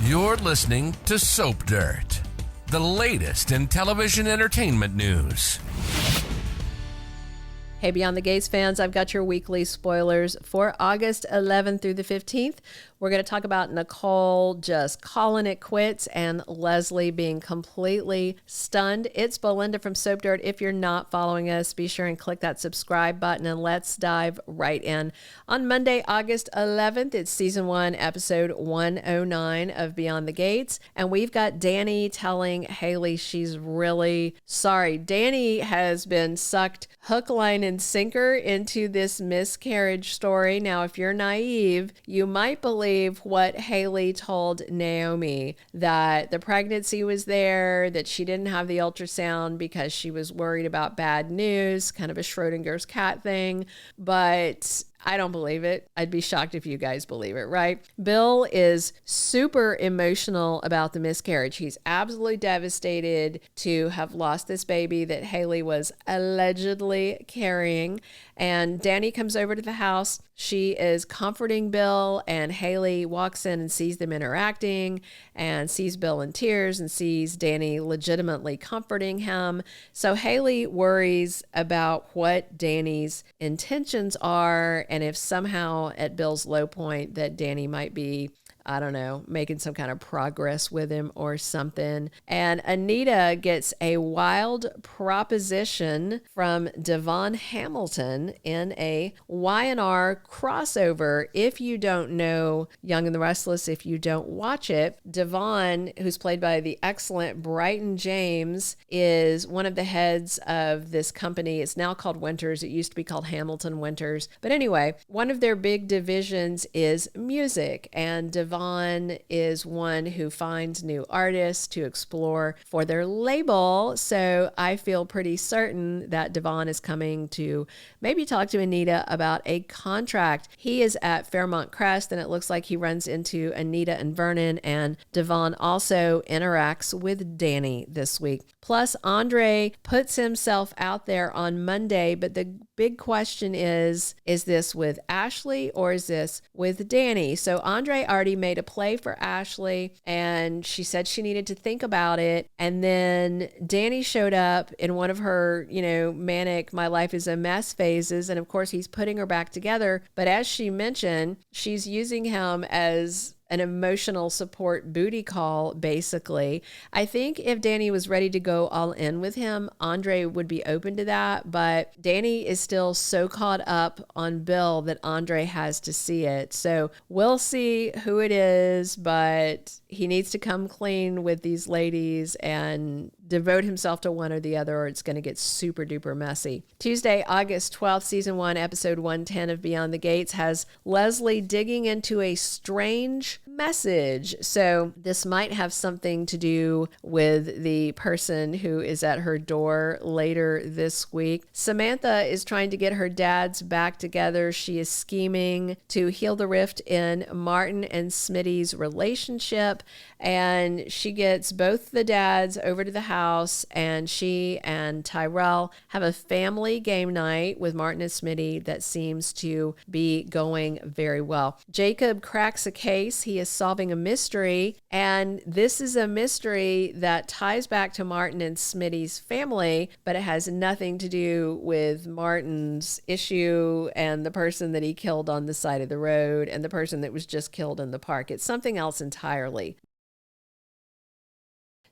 You're listening to Soap Dirt, the latest in television entertainment news. Hey, Beyond the Gates fans, I've got your weekly spoilers for August 11th through the 15th. We're going to talk about Nicole just calling it quits and Leslie being completely stunned. It's Belinda from Soap Dirt. If you're not following us, be sure and click that subscribe button and let's dive right in. On Monday, August 11th, it's season 1, episode 109 of Beyond the Gates. And we've got Dani telling Hayley she's really sorry. Dani has been sucked hook, line, and sinker into this miscarriage story. Now, if you're naive, you might believe what Hayley told Naomi, that the pregnancy was there, that she didn't have the ultrasound because she was worried about bad news, kind of a Schrodinger's cat thing. But I don't believe it. I'd be shocked if you guys believe it, right? Bill is super emotional about the miscarriage. He's absolutely devastated to have lost this baby that Hayley was allegedly carrying. And Dani comes over to the house. She is comforting Bill, and Hayley walks in and sees them interacting and sees Bill in tears and sees Dani legitimately comforting him. So Hayley worries about what Dani's intentions are, and if somehow at Bill's low point that Dani might be, I don't know, making some kind of progress with him or something. And Anita gets a wild proposition from Devon Hamilton in a Y&R crossover. If you don't know Young and the Restless, if you don't watch it, Devon, who's played by the excellent Brighton James, is one of the heads of this company. It's now called Winters. It used to be called Hamilton Winters. But anyway, one of their big divisions is music, and Devon is one who finds new artists to explore for their label. So I feel pretty certain that Devon is coming to maybe talk to Anita about a contract. He is at Fairmont Crest, and it looks like he runs into Anita and Vernon, and Devon also interacts with Dani this week. Plus, Andre puts himself out there on Monday, but the big question is this with Ashley or is this with Dani? So Andre already made a play for Ashley, and she said she needed to think about it. And then Dani showed up in one of her, manic, my life is a mess phases. And of course, he's putting her back together. But as she mentioned, she's using him as an emotional support booty call, basically. I think if Dani was ready to go all in with him, Andre would be open to that. But Dani is still so caught up on Bill that Andre has to see it. So we'll see who it is, but he needs to come clean with these ladies and devote himself to one or the other, or it's going to get super duper messy. Tuesday, August 12th, season 1, episode 110 of Beyond the Gates has Leslie digging into a strange message. So this might have something to do with the person who is at her door later this week. Samantha is trying to get her dads back together. She is scheming to heal the rift in Martin and Smitty's relationship, and she gets both the dads over to the house, and she and Tyrell have a family game night with Martin and Smitty that seems to be going very well. Jacob cracks a case. He is solving a mystery, and this is a mystery that ties back to Martin and Smitty's family, but it has nothing to do with Martin's issue and the person that he killed on the side of the road and the person that was just killed in the park. It's something else entirely.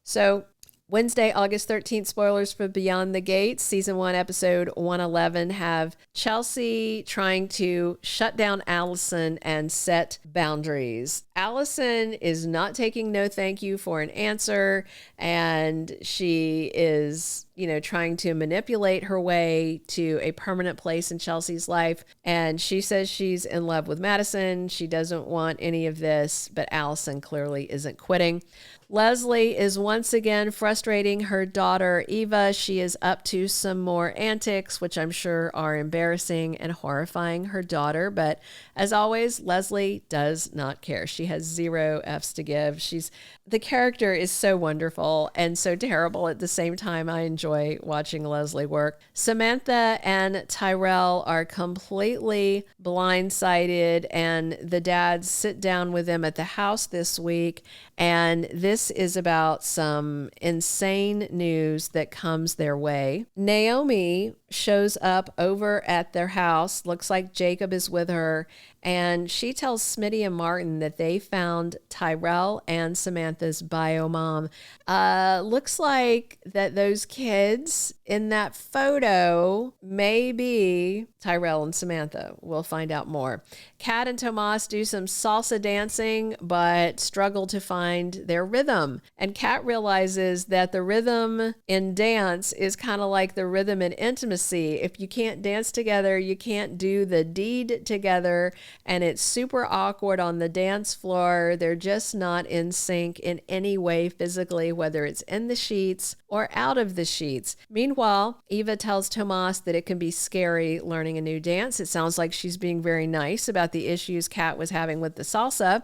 So Wednesday, August 13th, spoilers for Beyond the Gates. Season 1, episode 111 have Chelsea trying to shut down Allison and set boundaries. Allison is not taking no thank you for an answer, and she is, trying to manipulate her way to a permanent place in Chelsea's life. And she says she's in love with Madison. She doesn't want any of this, but Allison clearly isn't quitting. Leslie is once again frustrating her daughter, Eva. She is up to some more antics, which I'm sure are embarrassing and horrifying her daughter. But as always, Leslie does not care. She has 0 F's to give. The character is so wonderful and so terrible at the same time. I enjoy watching Leslie work. Samantha and Tyrell are completely blindsided, and the dads sit down with them at the house this week. And this is about some insane news that comes their way. Naomi shows up over at their house. Looks like Jacob is with her. And she tells Smitty and Martin that they found Tyrell and Samantha's bio mom. Looks like that those kids in that photo may be Tyrell and Samantha. We'll find out more. Kat and Tomas do some salsa dancing, but struggle to find their rhythm. And Kat realizes that the rhythm in dance is kind of like the rhythm in intimacy. If you can't dance together, you can't do the deed together. And it's super awkward on the dance floor. They're just not in sync in any way physically, whether it's in the sheets or out of the sheets. Meanwhile, Eva tells Tomas that it can be scary learning a new dance. It sounds like she's being very nice about the issues Kat was having with the salsa.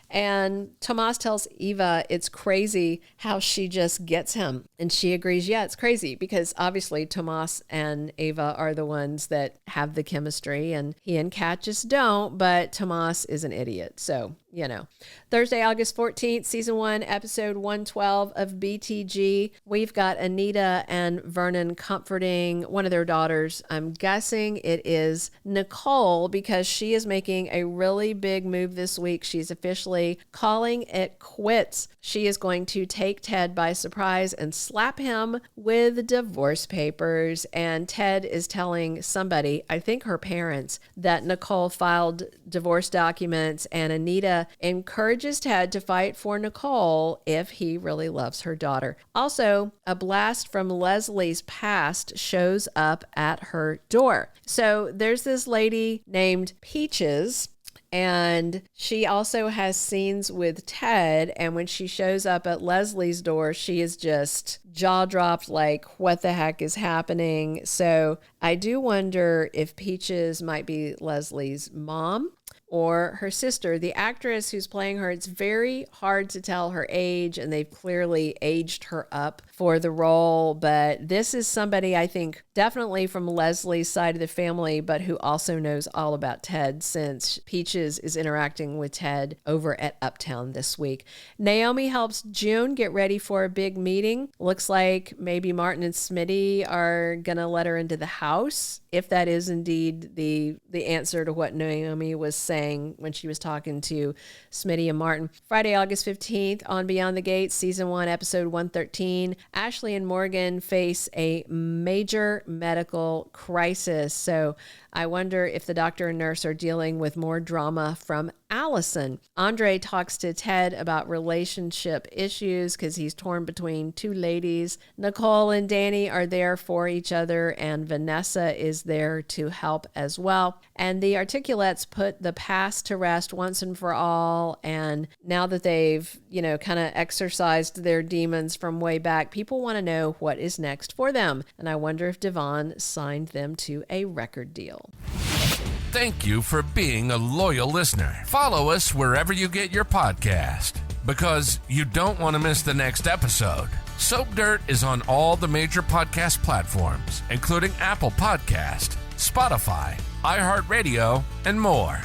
And Tomas tells Eva it's crazy how she just gets him. And she agrees, yeah, it's crazy, because obviously Tomas and Eva are the ones that have the chemistry, and he and Kat just don't, but Tomas is an idiot. So, you know. Thursday, August 14th, season 1, episode 112 of BTG. We've got Anita and Vernon comforting one of their daughters. I'm guessing it is Nicole, because she is making a really big move this week. She's officially calling it quits. She is going to take Ted by surprise and slap him with divorce papers. And Ted is telling somebody, I think her parents, that Nicole filed divorce documents, and Anita encourages Ted to fight for Nicole if he really loves her daughter. Also, a blast from Leslie's past shows up at her door. So there's this lady named Peaches, and she also has scenes with Ted. And when she shows up at Leslie's door, she is just jaw dropped, like, what the heck is happening? So I do wonder if Peaches might be Leslie's mom or her sister. The actress who's playing her, it's very hard to tell her age, and they've clearly aged her up for the role. But this is somebody, I think, definitely from Leslie's side of the family, but who also knows all about Ted, since Peaches is interacting with Ted over at Uptown this week. Naomi helps June get ready for a big meeting. Looks like maybe Martin and Smitty are going to let her into the house, if that is indeed the answer to what Naomi was saying when she was talking to Smitty and Martin. Friday, August 15th, on Beyond the Gates, season 1, episode 113, Ashley and Morgan face a major medical crisis. So I wonder if the doctor and nurse are dealing with more drama from Allison. Andre talks to Ted about relationship issues because he's torn between two ladies. Nicole and Dani are there for each other, and Vanessa is there to help as well. And the Articulates put the past to rest once and for all. And now that they've, kind of exorcised their demons from way back, people want to know what is next for them. And I wonder if Devon signed them to a record deal. Thank you for being a loyal listener. Follow us wherever you get your podcast, because you don't want to miss the next episode. Soap Dirt is on all the major podcast platforms, including Apple Podcast, Spotify, iHeartRadio, and more.